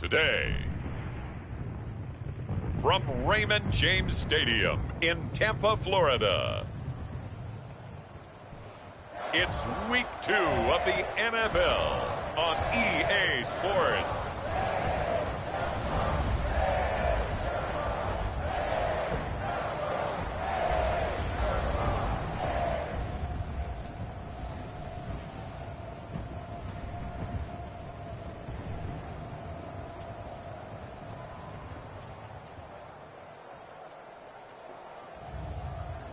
the day. From Raymond James Stadium in Tampa, Florida, it's Week 2 of the NFL on EA Sports.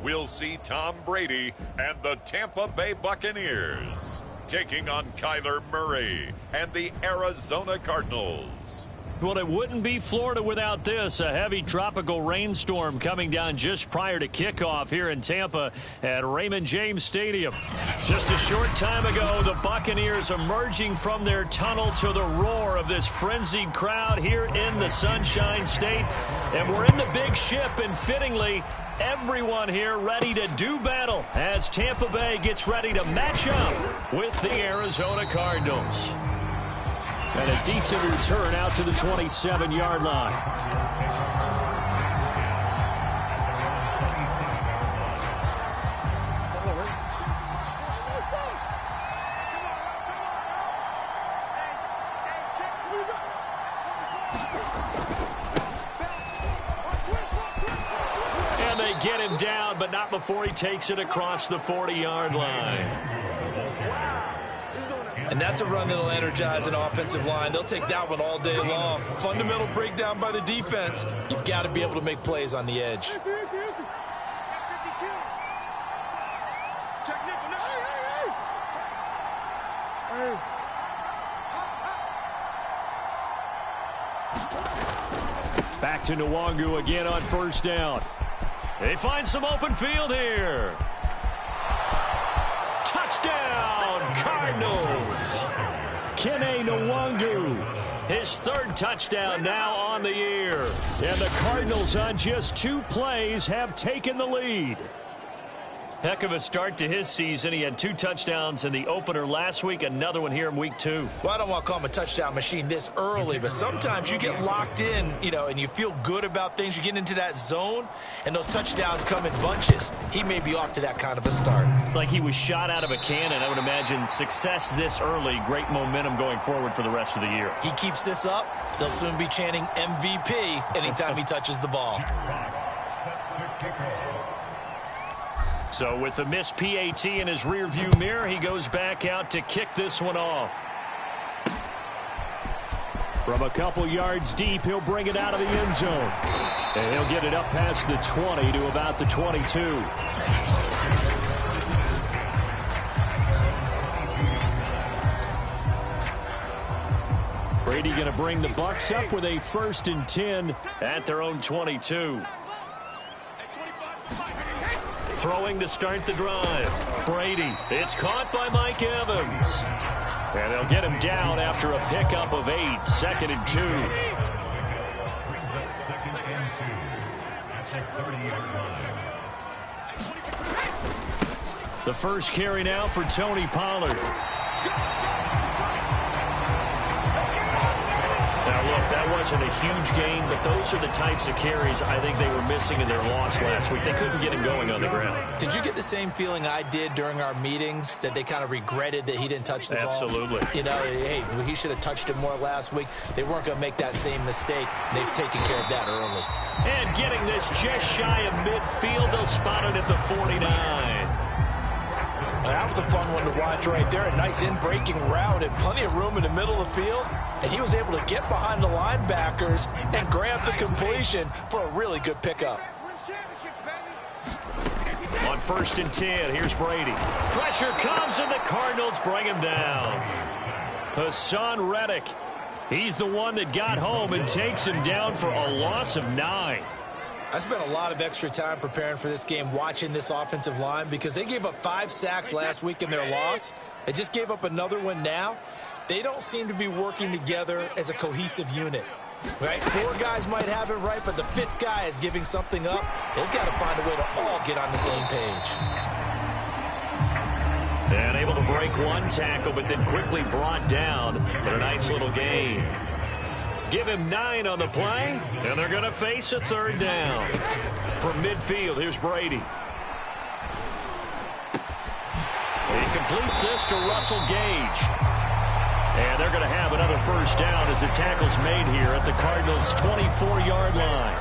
We'll see Tom Brady and the Tampa Bay Buccaneers taking on Kyler Murray and the Arizona Cardinals. Well, it wouldn't be Florida without this. A heavy tropical rainstorm coming down just prior to kickoff here in Tampa at Raymond James Stadium. Just a short time ago, the Buccaneers emerging from their tunnel to the roar of this frenzied crowd here in the Sunshine State. And we're in the big ship, and fittingly, everyone here ready to do battle as Tampa Bay gets ready to match up with the Arizona Cardinals. And a decent return out to the 27-yard line. And they get him down, but not before he takes it across the 40-yard line. And that's a run that'll energize an offensive line. They'll take that one all day long. Fundamental breakdown by the defense. You've got to be able to make plays on the edge. Back to Nwangu again on first down. They find some open field here. Touchdown, Cardinals. Kene Nwangu, his third touchdown now on the year. And the Cardinals on just 2 plays have taken the lead. Heck of a start to his season. He had 2 touchdowns in the opener last week, another one here in week 2. Well, I don't want to call him a touchdown machine this early, but sometimes you get locked in, and you feel good about things. You get into that zone, and those touchdowns come in bunches. He may be off to that kind of a start. It's like he was shot out of a cannon. I would imagine success this early, great momentum going forward for the rest of the year. He keeps this up, they'll soon be chanting MVP anytime he touches the ball. So with the missed PAT in his rearview mirror, he goes back out to kick this one off. From a couple yards deep, he'll bring it out of the end zone. And he'll get it up past the 20 to about the 22. Brady going to bring the Bucs up with a 1st and 10 at their own 22. Throwing to start the drive. Brady. It's caught by Mike Evans. And they'll get him down after a pickup of 8. 2nd and 2. The first carry now for Tony Pollard. Now, look, that wasn't a huge gain, but those are the types of carries I think they were missing in their loss last week. They couldn't get him going on the ground. Did you get the same feeling I did during our meetings, that they kind of regretted that he didn't touch the ball? Absolutely. Hey, he should have touched it more last week. They weren't going to make that same mistake, and they've taken care of that early. And getting this just shy of midfield, they'll spot it at the 49. That was a fun one to watch right there. A nice in-breaking route and plenty of room in the middle of the field. And he was able to get behind the linebackers and grab the completion for a really good pickup. On 1st and 10, here's Brady. Pressure comes, and the Cardinals bring him down. Hassan Reddick. He's the one that got home and takes him down for a loss of 9. I spent a lot of extra time preparing for this game, watching this offensive line, because they gave up 5 sacks last week in their loss. They just gave up another one now. They don't seem to be working together as a cohesive unit. Right? 4 guys might have it right, but the 5th guy is giving something up. They've got to find a way to all get on the same page. And able to break 1 tackle, but then quickly brought down in a nice little game. Give him 9 on the play, and they're going to face a third down. From midfield, here's Brady. He completes this to Russell Gage. And they're going to have another first down as the tackle's made here at the Cardinals' 24-yard line.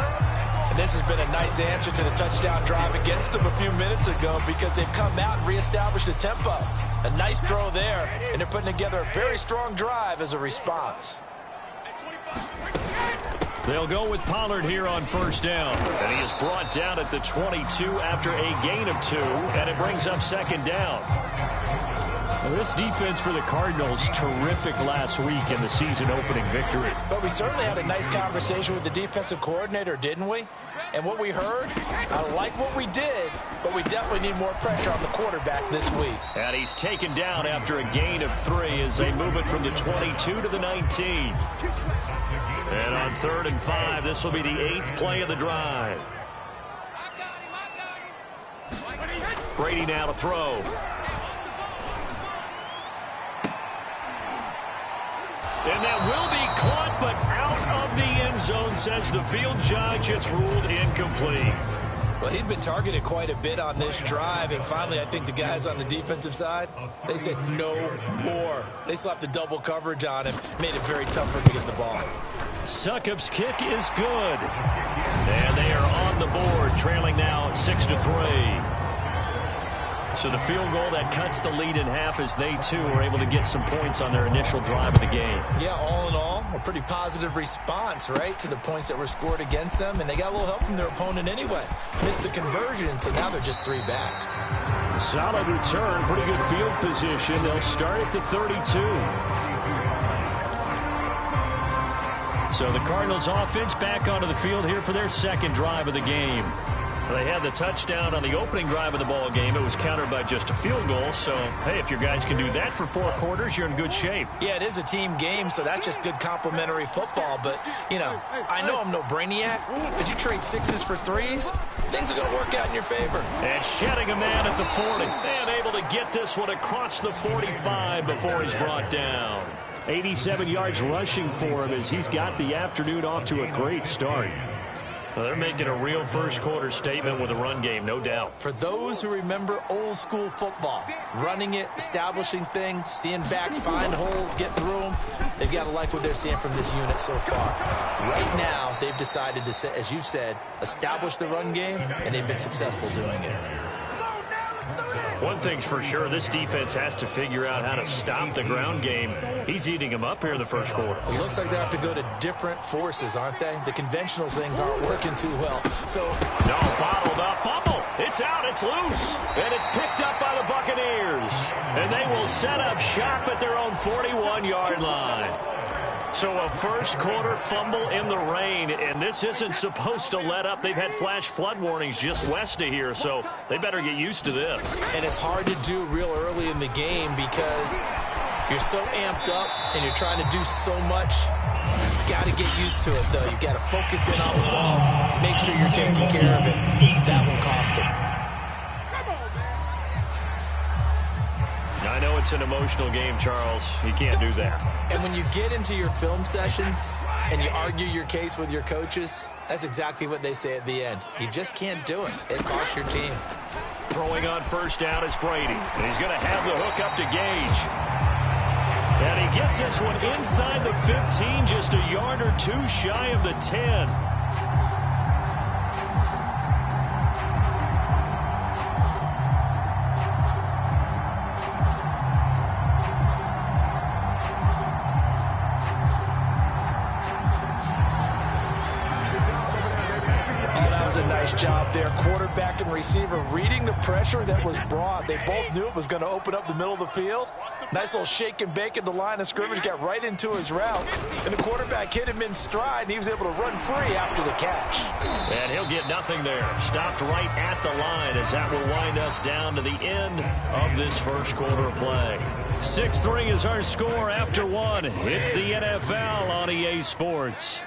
And this has been a nice answer to the touchdown drive against them a few minutes ago because they've come out and reestablished the tempo. A nice throw there, and they're putting together a very strong drive as a response. They'll go with Pollard here on first down. And he is brought down at the 22 after a gain of 2, and it brings up second down. Well, this defense for the Cardinals, terrific last week in the season-opening victory. But we certainly had a nice conversation with the defensive coordinator, didn't we? And what we heard, I like what we did, but we definitely need more pressure on the quarterback this week. And he's taken down after a gain of 3 as they move it from the 22 to the 19. And on 3rd and 5, this will be the 8th play of the drive. Brady now to throw. And that will be caught, but out of the end zone, says the field judge. It's ruled incomplete. Well, he'd been targeted quite a bit on this drive, and finally I think the guys on the defensive side, they said no more. They slapped the double coverage on him, made it very tough for him to get the ball. Succop's kick is good. And they are on the board, trailing now 6-3. So the field goal that cuts the lead in half as they, too, are able to get some points on their initial drive of the game. Yeah, all in all, a pretty positive response, right, to the points that were scored against them. And they got a little help from their opponent anyway. Missed the conversion, so now they're just 3 back. Solid return, pretty good field position. They'll start at the 32. So the Cardinals offense back onto the field here for their second drive of the game. They had the touchdown on the opening drive of the ball game. It was countered by just a field goal. So, hey, if your guys can do that for 4 quarters, you're in good shape. Yeah, it is a team game, so that's just good complimentary football. But, you know, I know I'm no brainiac, but you trade 6s for 3s, things are going to work out in your favor. And shedding a man at the 40. And able to get this one across the 45 before he's brought down. 87 yards rushing for him as he's got the afternoon off to a great start. Well, they're making a real first-quarter statement with a run game, no doubt. For those who remember old-school football, running it, establishing things, seeing backs find holes, get through them, they've got to like what they're seeing from this unit so far. Right now, they've decided to, as you said, establish the run game, and they've been successful doing it. One thing's for sure, this defense has to figure out how to stop the ground game. He's eating them up here in the first quarter. It looks like they have to go to different forces, aren't they? The conventional things aren't working too well. So, no, bottled up, fumble. It's out, it's loose, and it's picked up by the Buccaneers. And they will set up shop at their own 41-yard line. So a first-quarter fumble in the rain, and this isn't supposed to let up. They've had flash flood warnings just west of here, so they better get used to this. And it's hard to do real early in the game because you're so amped up and you're trying to do so much. You've got to get used to it, though. You've got to focus in on the ball, make sure you're taking care of it. That will cost them. I know it's an emotional game, Charles. You can't do that. And when you get into your film sessions and you argue your case with your coaches, that's exactly what they say at the end. You just can't do it. It costs your team. Throwing on first down is Brady. And he's going to have the hook up to Gage. And he gets this one inside the 15, just a yard or 2 shy of the 10. Job there, quarterback and receiver reading the pressure that was brought. They both knew it was going to open up the middle of the field. Nice little shake and bake at the line of scrimmage, got right into his route, and the quarterback hit him in stride, and he was able to run free after the catch. And he'll get nothing there. Stopped right at the line as that will wind us down to the end of this first quarter of play. 6-3 is our score after 1. It's the NFL on EA Sports.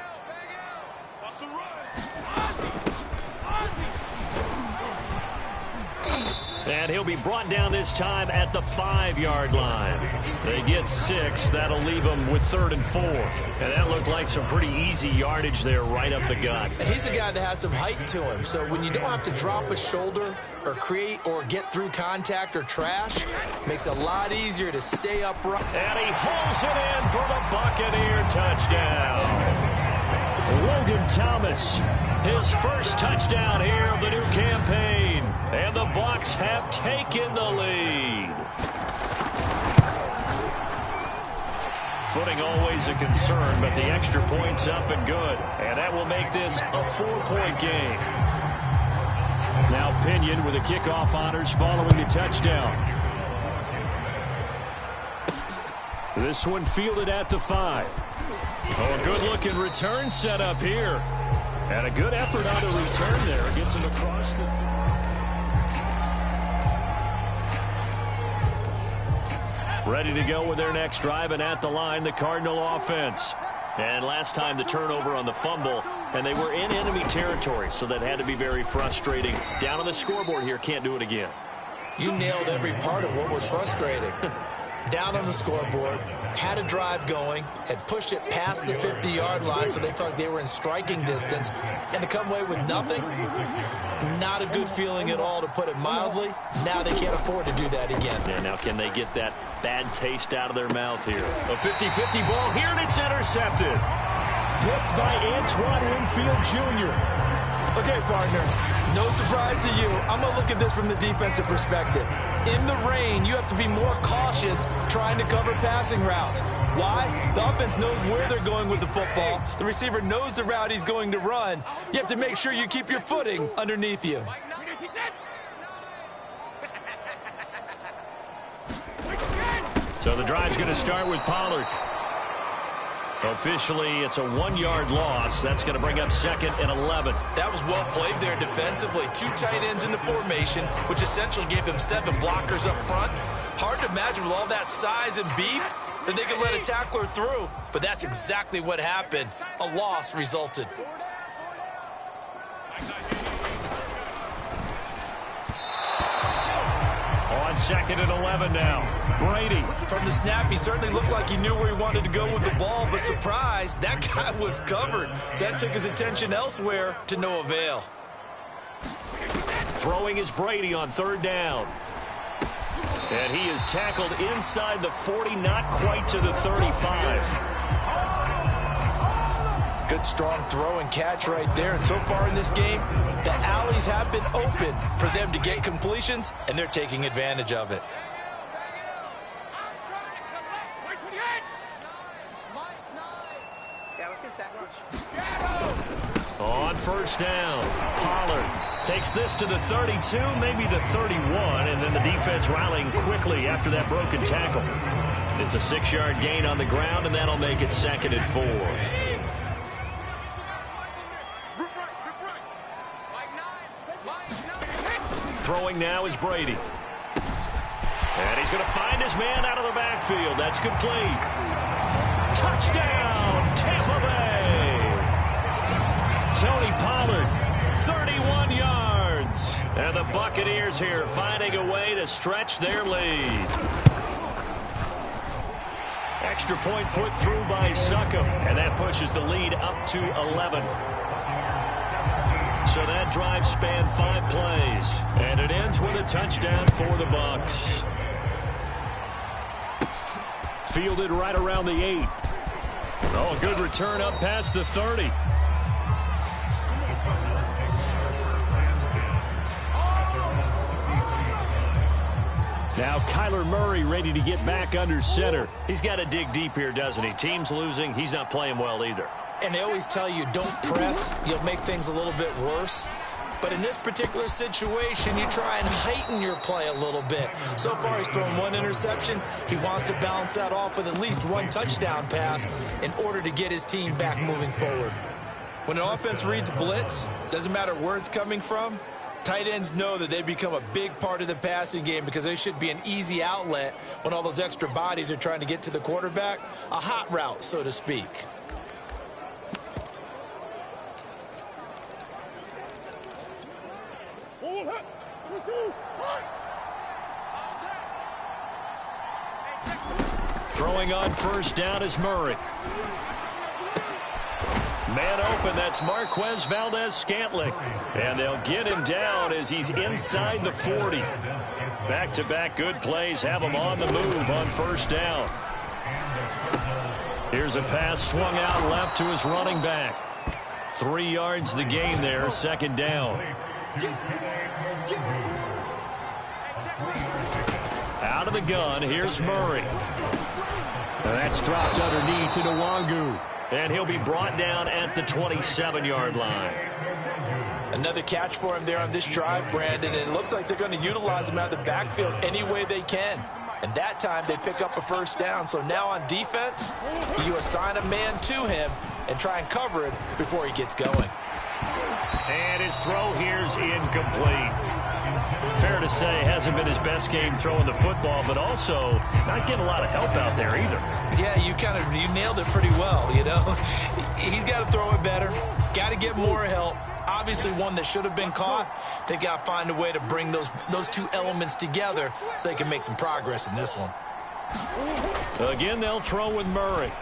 And he'll he'll be brought down this time at the 5-yard line. They get 6. That'll leave them with 3rd and 4. And that looked like some pretty easy yardage there right up the gut. And he's a guy that has some height to him. So when you don't have to drop a shoulder or create or get through contact or trash, makes it a lot easier to stay upright. And he hauls it in for the Buccaneer touchdown. Logan Thomas, his first touchdown here of the new campaign. And the Bucs have taken the lead. Footing always a concern, but the extra point's up and good. And that will make this a 4-point game. Now Pinion with the kickoff honors following the touchdown. This one fielded at the 5. Oh, a good-looking return set up here. And a good effort on the return there. Gets him across the ready to go with their next drive, and at the line, the Cardinal offense. And last time the turnover on the fumble, and they were in enemy territory, so that had to be very frustrating. Down on the scoreboard here, can't do it again. You nailed every part of what was frustrating. Down on the scoreboard, had a drive going, had pushed it past the 50-yard line so they felt like they were in striking distance, and to come away with nothing, not a good feeling at all, to put it mildly. Now they can't afford to do that again. Yeah, now can they get that bad taste out of their mouth here? A 50-50 ball here, and it's intercepted. Picked by Antoine Winfield Jr. Okay, partner, no surprise to you. I'm going to look at this from the defensive perspective. In the rain, you have to be more cautious trying to cover passing routes. Why? The offense knows where they're going with the football. The receiver knows the route he's going to run. You have to make sure you keep your footing underneath you. So the drive's going to start with Pollard. Officially, it's a 1-yard loss. That's going to bring up 2nd and 11. That was well played there defensively. 2 tight ends in the formation, which essentially gave them 7 blockers up front. Hard to imagine with all that size and beef that they could let a tackler through. But that's exactly what happened. A loss resulted. On 2nd and 11 now. Brady. From the snap, he certainly looked like he knew where he wanted to go with the ball, but surprise, that guy was covered. So that took his attention elsewhere to no avail. Throwing is Brady on 3rd down. And he is tackled inside the 40, not quite to the 35. Good strong throw and catch right there. And so far in this game, the alleys have been open for them to get completions, and they're taking advantage of it. On 1st down, Pollard takes this to the 32, maybe the 31, and then the defense rallying quickly after that broken tackle. It's a 6-yard gain on the ground, and that'll make it 2nd and 4. Throwing now is Brady. And he's going to find his man out of the backfield. That's complete. Touchdown, Tampa Bay. Tony Pollard, 31 yards. And the Buccaneers here finding a way to stretch their lead. Extra point put through by Succop, and that pushes the lead up to 11. So that drive spanned 5 plays, and it ends with a touchdown for the Bucs. Fielded right around the 8. Oh, a good return up past the 30. Now Kyler Murray ready to get back under center. He's got to dig deep here, doesn't he? Team's losing. He's not playing well either. And they always tell you, don't press. You'll make things a little bit worse. But in this particular situation, you try and heighten your play a little bit. So far, he's thrown 1 interception. He wants to balance that off with at least 1 touchdown pass in order to get his team back moving forward. When an offense reads blitz, doesn't matter where it's coming from, tight ends know that they become a big part of the passing game because they should be an easy outlet when all those extra bodies are trying to get to the quarterback. A hot route, so to speak. Throwing on first down is Murray. Man open, that's Marquez Valdez-Scantling. And they'll get him down as he's inside the 40. Back-to-back good plays have him on the move on first down. Here's a pass swung out left to his running back. 3 yards the gain there, second down. Out of the gun, here's Murray. And that's dropped underneath to Nwangu. And he'll be brought down at the 27-yard line. Another catch for him there on this drive, Brandon, and it looks like they're going to utilize him out of the backfield any way they can. And that time they pick up a first down. So now on defense, you assign a man to him and try and cover it before he gets going. And his throw here's incomplete. Fair to say, hasn't been his best game throwing the football, but also not getting a lot of help out there either. Yeah, you nailed it pretty well, you know. He's got to throw it better, got to get more help. Obviously one that should have been caught. They've got to find a way to bring those two elements together so they can make some progress in this one. Again, they'll throw with Murray.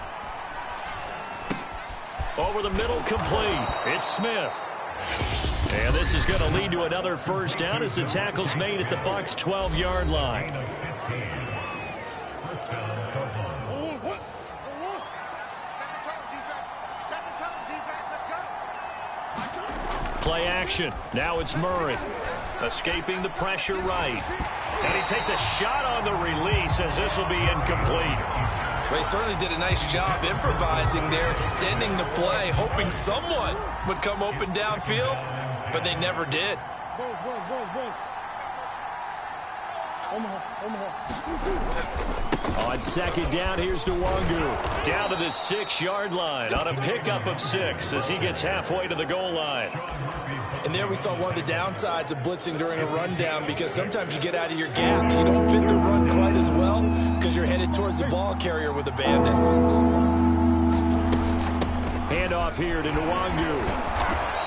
Over the middle, complete. It's Smith. And this is going to lead to another first down as the tackle's made at the Bucs' 12-yard line. Play action. Now it's Murray. Escaping the pressure right. And he takes a shot on the release as this will be incomplete. They certainly did a nice job improvising there, extending the play, hoping someone would come open downfield, but they never did. On second down, here's Nwangu. Down to the 6-yard line on a pickup of 6 as he gets halfway to the goal line. And there we saw one of the downsides of blitzing during a rundown, because sometimes you get out of your gaps. You don't fit the run quite as well because you're headed towards the ball carrier with a bandit. Handoff here to Nwangu.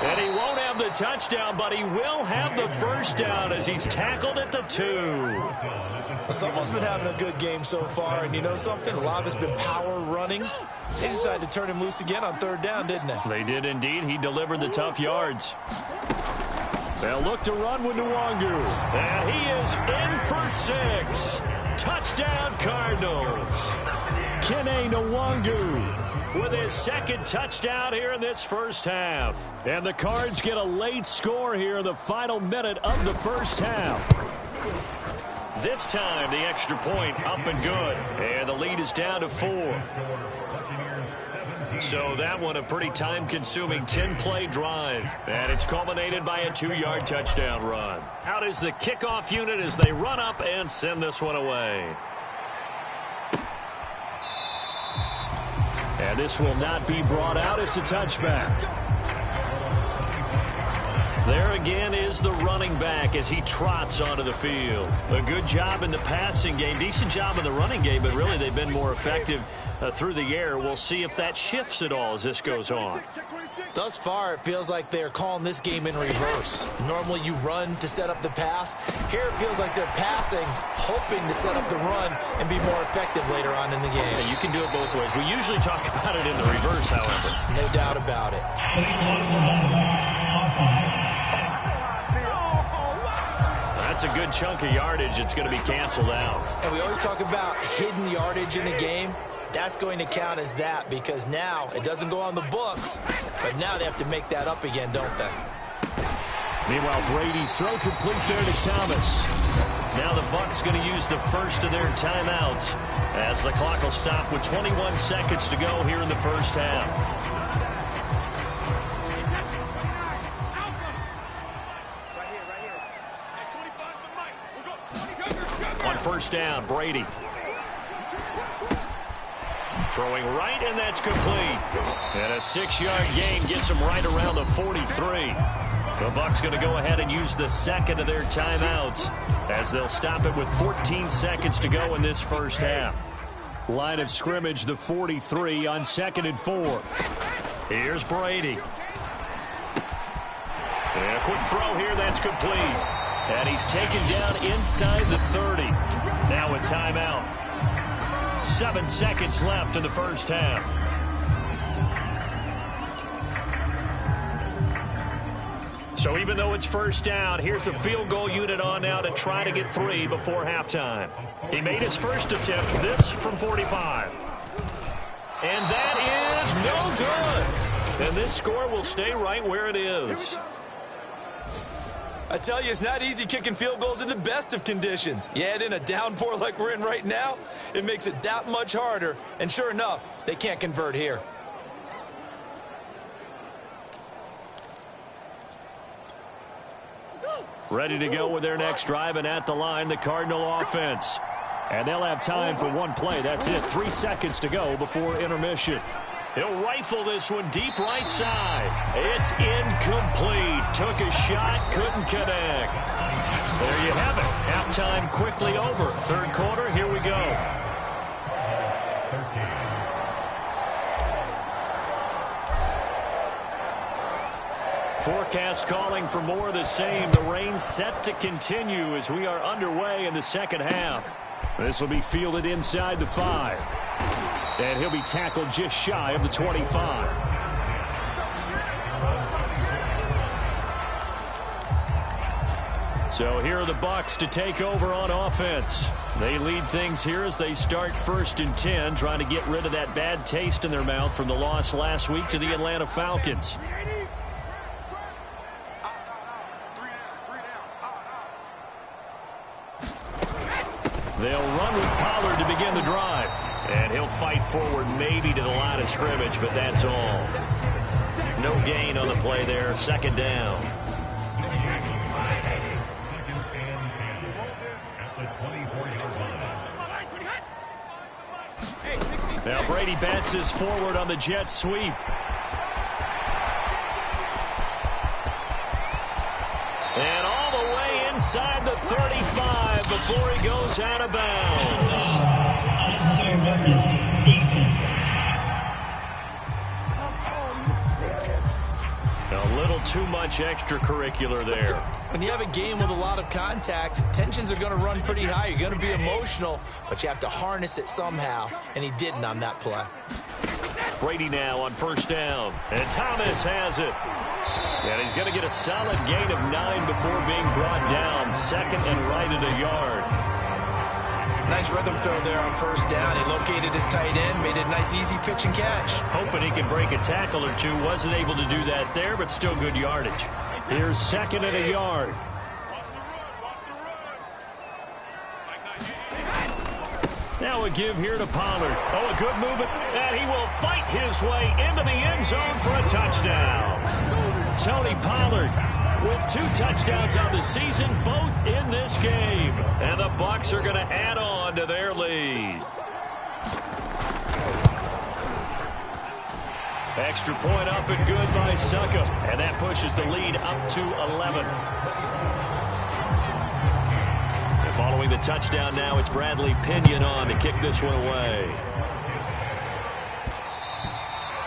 And he won't have the touchdown, but he will have the first down as he's tackled at the 2. Well, someone's been having a good game so far, and you know something? A lot of it's been power running. They decided to turn him loose again on third down, didn't they? They did indeed. He delivered the tough yards. They'll look to run with Nwangu. And he is in for 6. Touchdown, Cardinals. Kene Nwangu with his second touchdown here in this first half. And the Cards get a late score here in the final minute of the first half. This time, the extra point up and good. And the lead is down to 4. So that one a pretty time-consuming 10-play drive. And it's culminated by a 2-yard touchdown run. Out is the kickoff unit as they run up and send this one away. And this will not be brought out. It's a touchback. There again is the running back as he trots onto the field. A good job in the passing game. Decent job in the running game, but really they've been more effective through the air. We'll see if that shifts at all as this goes on. Thus far, it feels like they're calling this game in reverse. Normally you run to set up the pass. Here it feels like they're passing, hoping to set up the run and be more effective later on in the game. Yeah, you can do it both ways. We usually talk about it in the reverse, however. No doubt about it. That's a good chunk of yardage. It's going to be canceled out. And we always talk about hidden yardage in a game. That's going to count as that, because now it doesn't go on the books, but now they have to make that up again, don't they? Meanwhile, Brady's throw complete there to Thomas. Now the Bucs going to use the first of their timeouts as the clock will stop with 21 seconds to go here in the first half. On first down, Brady. Throwing right, and that's complete. And a 6-yard gain gets him right around the 43. The Bucs going to go ahead and use the second of their timeouts as they'll stop it with 14 seconds to go in this first half. Line of scrimmage, the 43 on 2nd and 4. Here's Brady. And a quick throw here, that's complete. And he's taken down inside the 30. Now a timeout. 7 seconds left in the first half. So even though it's first down, here's the field goal unit on now to try to get 3 before halftime. He made his first attempt, this from 45. And that is no good. And this score will stay right where it is. I tell you, it's not easy kicking field goals in the best of conditions. You add in a downpour like we're in right now, it makes it that much harder. And sure enough, they can't convert here. Ready to go with their next drive, and at the line, the Cardinal offense. And they'll have time for one play. That's it. 3 seconds to go before intermission. He'll rifle this one deep right side. It's incomplete. Took a shot, couldn't connect. There you have it. Halftime quickly over. Third quarter, here we go. Forecast calling for more of the same. The rain set to continue as we are underway in the second half. This will be fielded inside the 5. And he'll be tackled just shy of the 25. So here are the Bucs to take over on offense. They lead things here as they start 1st and 10, trying to get rid of that bad taste in their mouth from the loss last week to the Atlanta Falcons. They'll run with Pollard to begin the drive. And he'll fight forward maybe to the line of scrimmage, but that's all. No gain on the play there. Second down. Now Brady bats his forward on the jet sweep. And all the way inside the 35 before he goes out of bounds. A little too much extracurricular there. When you have a game with a lot of contact, tensions are going to run pretty high. You're going to be emotional, but you have to harness it somehow, and he didn't on that play. Brady now on 1st down, and Thomas has it. And he's going to get a solid gain of 9 before being brought down. Second and right at a yard. Nice rhythm throw there on 1st down. He located his tight end, made it a nice easy pitch and catch. Hoping he can break a tackle or two. Wasn't able to do that there, but still good yardage. Here's 2nd and a yard. Now a give here to Pollard. Oh, a good movement. And he will fight his way into the end zone for a touchdown. Tony Pollard with 2 touchdowns on the season, both in this game. And the Bucs are going to add on to their lead. Extra point up and good by Suckup. And that pushes the lead up to 11. And following the touchdown now, it's Bradley Pinion on to kick this one away.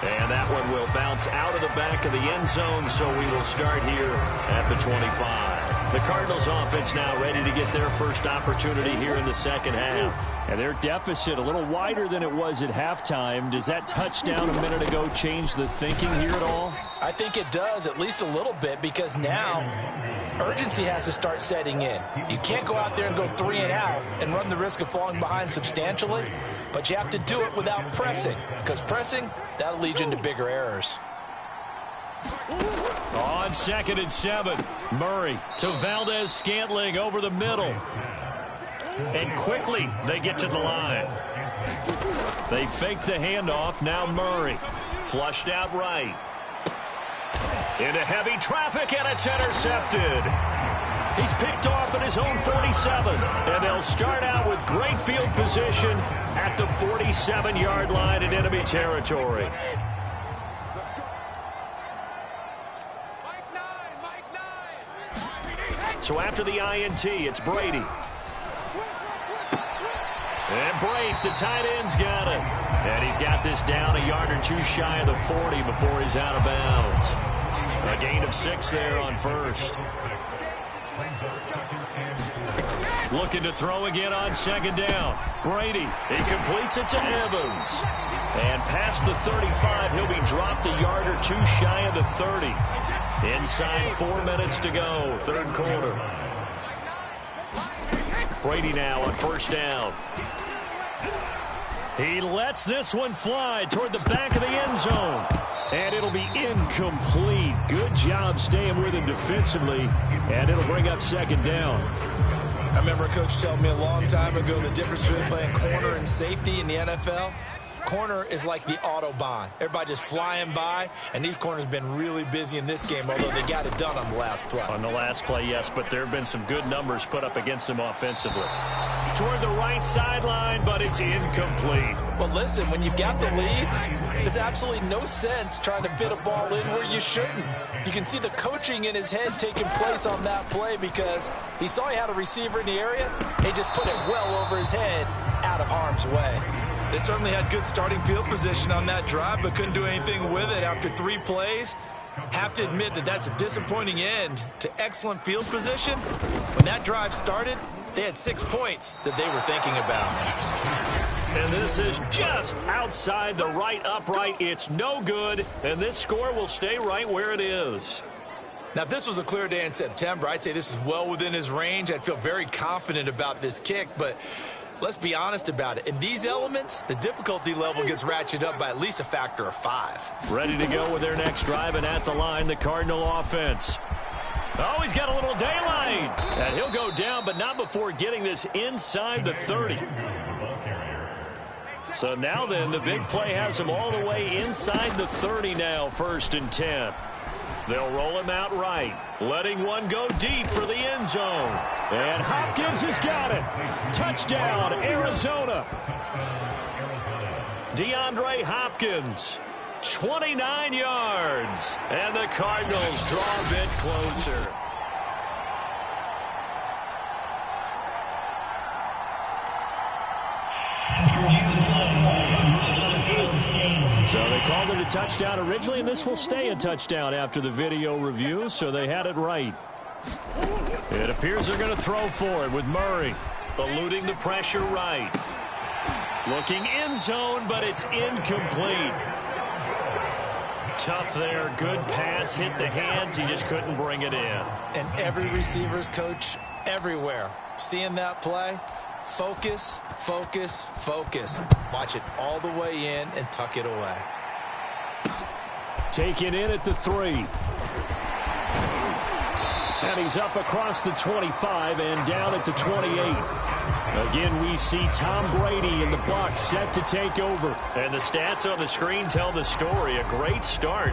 And that one will bounce out of the back of the end zone, so we will start here at the 25. The Cardinals offense now ready to get their first opportunity here in the second half. And their deficit a little wider than it was at halftime. Does that touchdown a minute ago change the thinking here at all? I think it does, at least a little bit, because now urgency has to start setting in. You can't go out there and go 3 and out and run the risk of falling behind substantially, but you have to do it without pressing, because pressing, that'll lead you into bigger errors. On 2nd and 7, Murray to Valdez-Scantling over the middle. And quickly they get to the line. They fake the handoff. Now Murray flushed out right. Into heavy traffic, and it's intercepted. He's picked off at his own 47. And they'll start out with great field position at the 47-yard line in enemy territory. So after the INT, it's Brady. And Brake, the tight end's got it. And he's got this down a yard or 2 shy of the 40 before he's out of bounds. A gain of 6 there on 1st. Looking to throw again on second down. Brady, he completes it to Evans. And past the 35, he'll be dropped a yard or two shy of the 30. Inside 4 minutes to go, third quarter. Brady now on first down. He lets this one fly toward the back of the end zone. And it'll be incomplete. Good job staying with him defensively. And it'll bring up second down. I remember a coach telling me a long time ago the difference between playing corner and safety in the NFL. Corner is like the Autobahn. Everybody just flying by, and these corners have been really busy in this game, although they got it done on the last play. On the last play, yes, but there have been some good numbers put up against them offensively. Toward the right sideline, but it's incomplete. Well, listen, when you've got the lead, there's absolutely no sense trying to fit a ball in where you shouldn't. You can see the coaching in his head taking place on that play because he saw he had a receiver in the area. He just put it well over his head, out of harm's way. They certainly had good starting field position on that drive, but couldn't do anything with it after 3 plays. Have to admit that that's a disappointing end to excellent field position. When that drive started, they had 6 points that they were thinking about. And this is just outside the right upright. It's no good, and this score will stay right where it is. Now, if this was a clear day in September, I'd say this is well within his range. I'd feel very confident about this kick, but let's be honest about it. In these elements, the difficulty level gets ratcheted up by at least a factor of 5. Ready to go with their next drive, and at the line, the Cardinal offense. Oh, he's got a little daylight. And he'll go down, but not before getting this inside the 30. So now then, the big play has him all the way inside the 30 now, 1st and 10. They'll roll him out right, letting one go deep for the end zone. And Hopkins has got it. Touchdown, Arizona. DeAndre Hopkins, 29 yards. And the Cardinals draw a bit closer. So they called it a touchdown originally, and this will stay a touchdown after the video review, so they had it right. It appears they're going to throw for it with Murray, eluding the pressure right. Looking end zone, but it's incomplete. Tough there, good pass, hit the hands, he just couldn't bring it in. And every receiver's coach everywhere, seeing that play, focus, focus, focus. Watch it all the way in and tuck it away. Take it in at the 3. And he's up across the 25 and down at the 28. Again, we see Tom Brady and the Bucs set to take over. And the stats on the screen tell the story. A great start.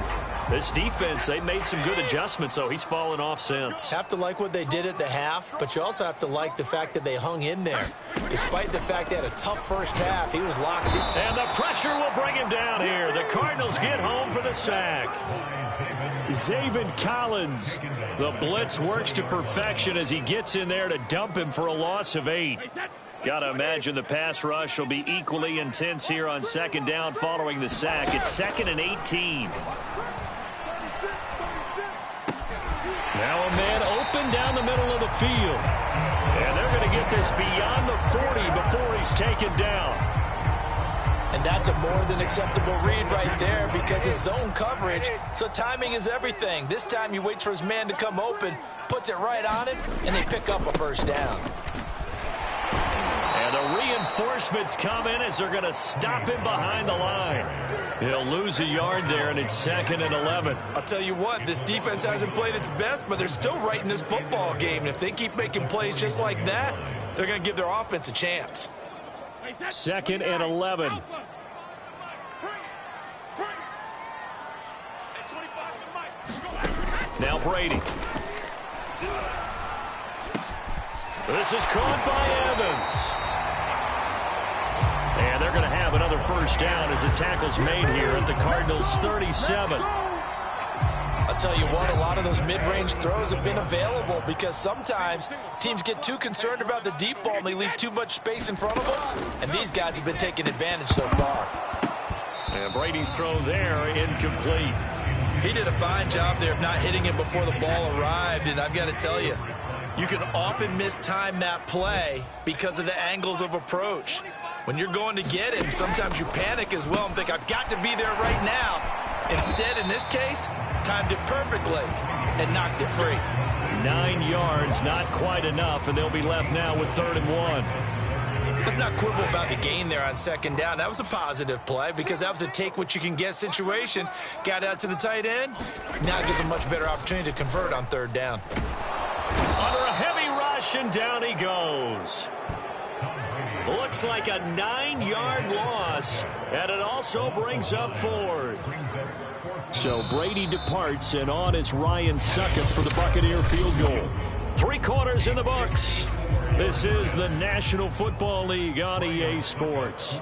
This defense, they made some good adjustments, so he's fallen off since. Have to like what they did at the half, but you also have to like the fact that they hung in there. Despite the fact they had a tough first half, he was locked in. And the pressure will bring him down here. The Cardinals get home for the sack. Zaven Collins. The blitz works to perfection as he gets in there to dump him for a loss of 8. Got to imagine the pass rush will be equally intense here on second down following the sack. It's 2nd and 18. Now a man open down the middle of the field. And they're going to get this beyond the 40 before he's taken down. And that's a more than acceptable read right there because it's zone coverage, so timing is everything. This time he waits for his man to come open, puts it right on it, and they pick up a first down. And the reinforcements come in as they're going to stop him behind the line. He'll lose a yard there, and it's 2nd and 11. I'll tell you what, this defense hasn't played its best, but they're still right in this football game. And if they keep making plays just like that, they're going to give their offense a chance. 2nd and 11. Now Brady. This is caught by Evans. And they're going to have another first down as the tackle's made here at the Cardinals' 37. I'll tell you what, a lot of those mid-range throws have been available because sometimes teams get too concerned about the deep ball and they leave too much space in front of them, and these guys have been taking advantage so far. And Brady's throw there, incomplete. He did a fine job there of not hitting it before the ball arrived, and I've got to tell you, You can often mistime that play because of the angles of approach. When you're going to get it, sometimes you panic as well and think, I've got to be there right now. Instead, in this case, timed it perfectly and knocked it free. 9 yards, not quite enough, and they'll be left now with 3rd and 1. Let's not quibble about the gain there on 2nd down. That was a positive play because that was a take-what-you-can-get situation. Got out to the tight end. Now it gives a much better opportunity to convert on 3rd down. Under a heavy rush, and down he goes. Looks like a 9-yard loss, and it also brings up 4th. So Brady departs, and on is Ryan Succop for the Buccaneer field goal. 3 quarters in the books. This is the National Football League on EA Sports.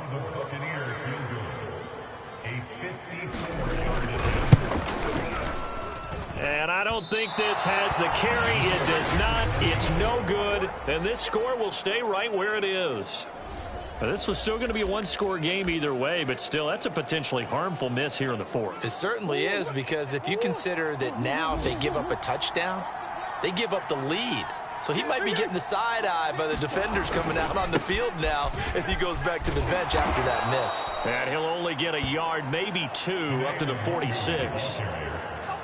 And I don't think this has the carry. It does not. It's no good. And this score will stay right where it is. Now, this was still going to be a 1-score game either way, but still, that's a potentially harmful miss here in the 4th. It certainly is, because if you consider that now if they give up a touchdown, they give up the lead. So he might be getting the side eye by the defenders coming out on the field now as he goes back to the bench after that miss. And he'll only get a yard, maybe 2, up to the 46.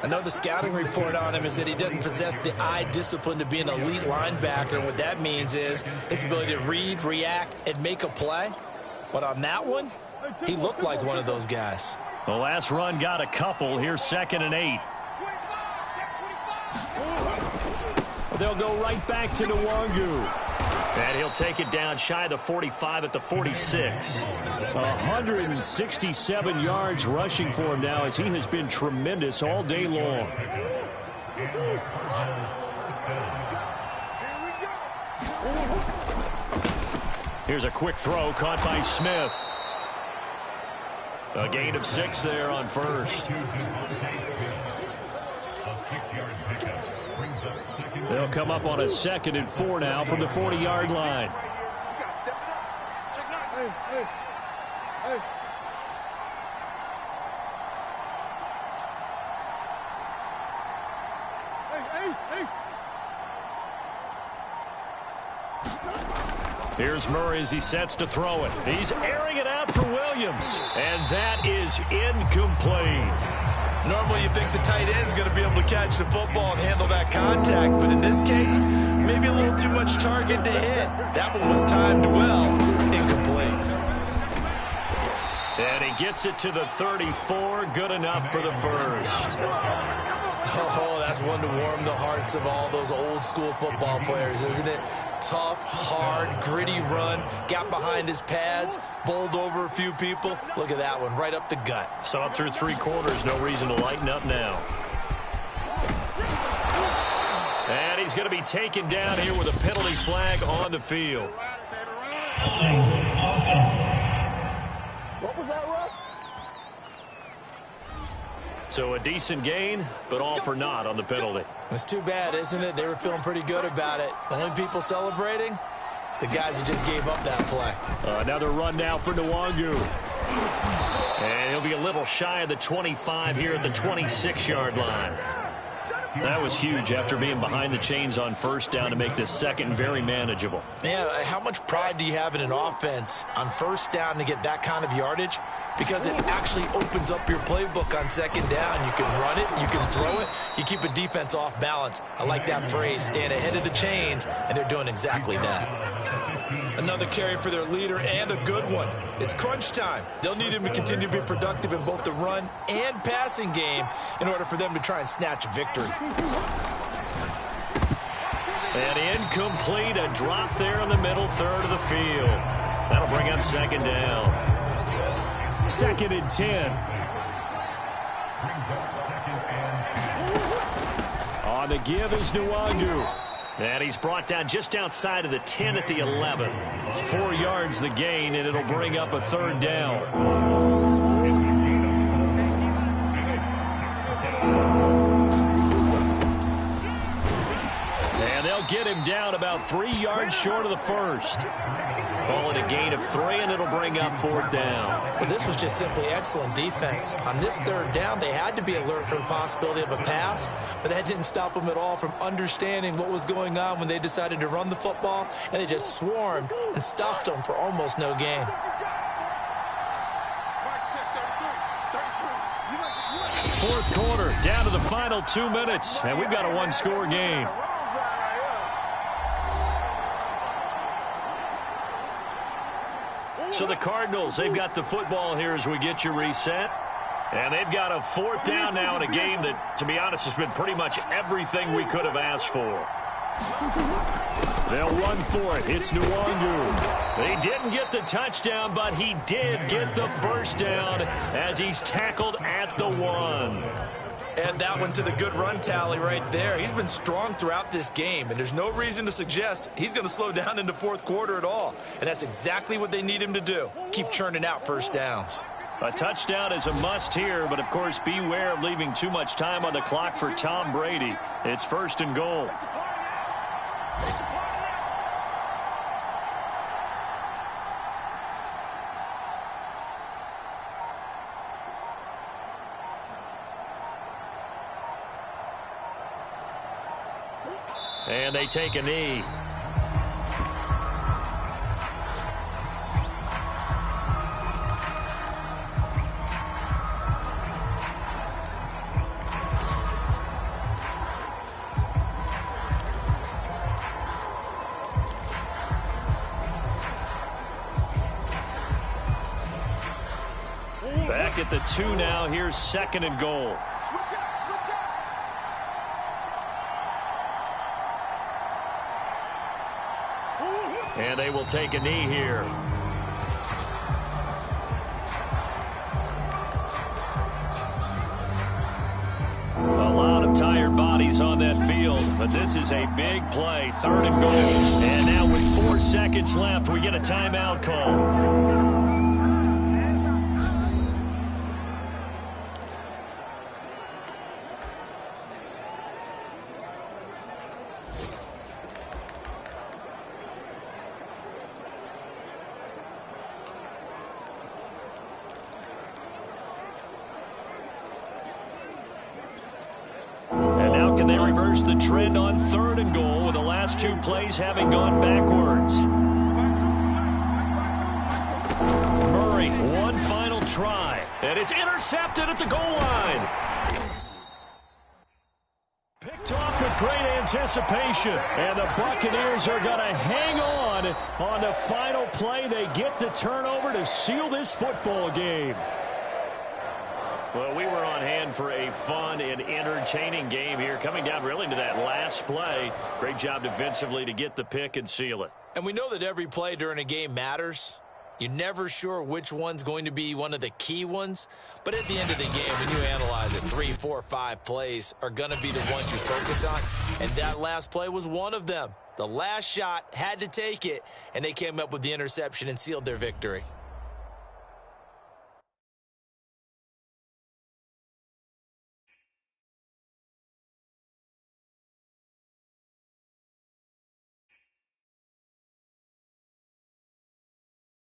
I know the scouting report on him is that he doesn't possess the eye discipline to be an elite linebacker. And what that means is his ability to read, react, and make a play. But on that one, he looked like one of those guys. The last run got a couple. Here's 2nd and 8. They'll go right back to Nwangu. And he'll take it down shy of the 45 at the 46. 167 yards rushing for him now as he has been tremendous all day long. Here's a quick throw caught by Smith. A gain of 6 there on 1st. They'll come up on a 2nd and 4 now from the 40-yard line. Here's Murray as he sets to throw it. He's airing it out for Williams. And that is incomplete. Normally you think the tight end's going to be able to catch the football and handle that contact, but in this case, maybe a little too much target to hit. That one was timed well, incomplete. And he gets it to the 34, good enough for the 1st. Oh, that's one to warm the hearts of all those old school football players, isn't it? Tough, hard, gritty run, got behind his pads, bowled over a few people. Look at that one, right up the gut. Saw it through 3 quarters, no reason to lighten up now. And he's going to be taken down here with a penalty flag on the field. What was that, Russ? So a decent gain, but all for naught on the penalty. It's too bad, isn't it? They were feeling pretty good about it. The only people celebrating, the guys who just gave up that play. Another run now for Nwangu. And he'll be a little shy of the 25 here at the 26-yard line. That was huge after being behind the chains on 1st down to make this 2nd very manageable. Yeah, how much pride do you have in an offense on 1st down to get that kind of yardage? Because it actually opens up your playbook on 2nd down. You can run it, you can throw it, you keep a defense off balance. I like that phrase, stand ahead of the chains, and they're doing exactly that. Another carry for their leader, and a good one. It's crunch time. They'll need him to continue to be productive in both the run and passing game in order for them to try and snatch a victory. And incomplete, a drop there in the middle 3rd of the field. That'll bring up 2nd down. 2nd and 10. On the give is Nwangu. And he's brought down just outside of the 10 at the 11. 4 yards the gain, and it'll bring up a 3rd down. And they'll get him down about 3 yards short of the 1st. Call it a gain of 3, and it'll bring up 4th down. But this was just simply excellent defense. On this 3rd down, they had to be alert for the possibility of a pass, but that didn't stop them at all from understanding what was going on when they decided to run the football, and they just swarmed and stuffed them for almost no gain. 4th quarter, down to the final 2 minutes, and we've got a 1-score game. So the Cardinals, they've got the football here as we get you reset. And they've got a 4th down now in a game that, to be honest, has been pretty much everything we could have asked for. They'll run for it. It's Nwangu. They didn't get the touchdown, but he did get the 1st down as he's tackled at the 1. Add that one to the good run tally right there. He's been strong throughout this game, and there's no reason to suggest he's going to slow down in the 4th quarter at all. And that's exactly what they need him to do. Keep churning out 1st downs. A touchdown is a must here, but of course beware of leaving too much time on the clock for Tom Brady. It's 1st and goal. And they take a knee. Back at the 2 now. Here's 2nd and goal. And they will take a knee here. A lot of tired bodies on that field, but this is a big play. 3rd and goal. And now with 4 seconds left, we get a timeout call. Can they reverse the trend on 3rd and goal with the last 2 plays having gone backwards? Murray, one final try, and it's intercepted at the goal line. Picked off with great anticipation, and the Buccaneers are going to hang on the final play. They get the turnover to seal this football game. Well, we were on hand for a fun and entertaining game here, coming down really to that last play. Great job defensively to get the pick and seal it. And we know that every play during a game matters. You're never sure which one's going to be one of the key ones. But at the end of the game, when you analyze it, 3, 4, 5 plays are going to be the ones you focus on. And that last play was one of them. The last shot had to take it, and they came up with the interception and sealed their victory.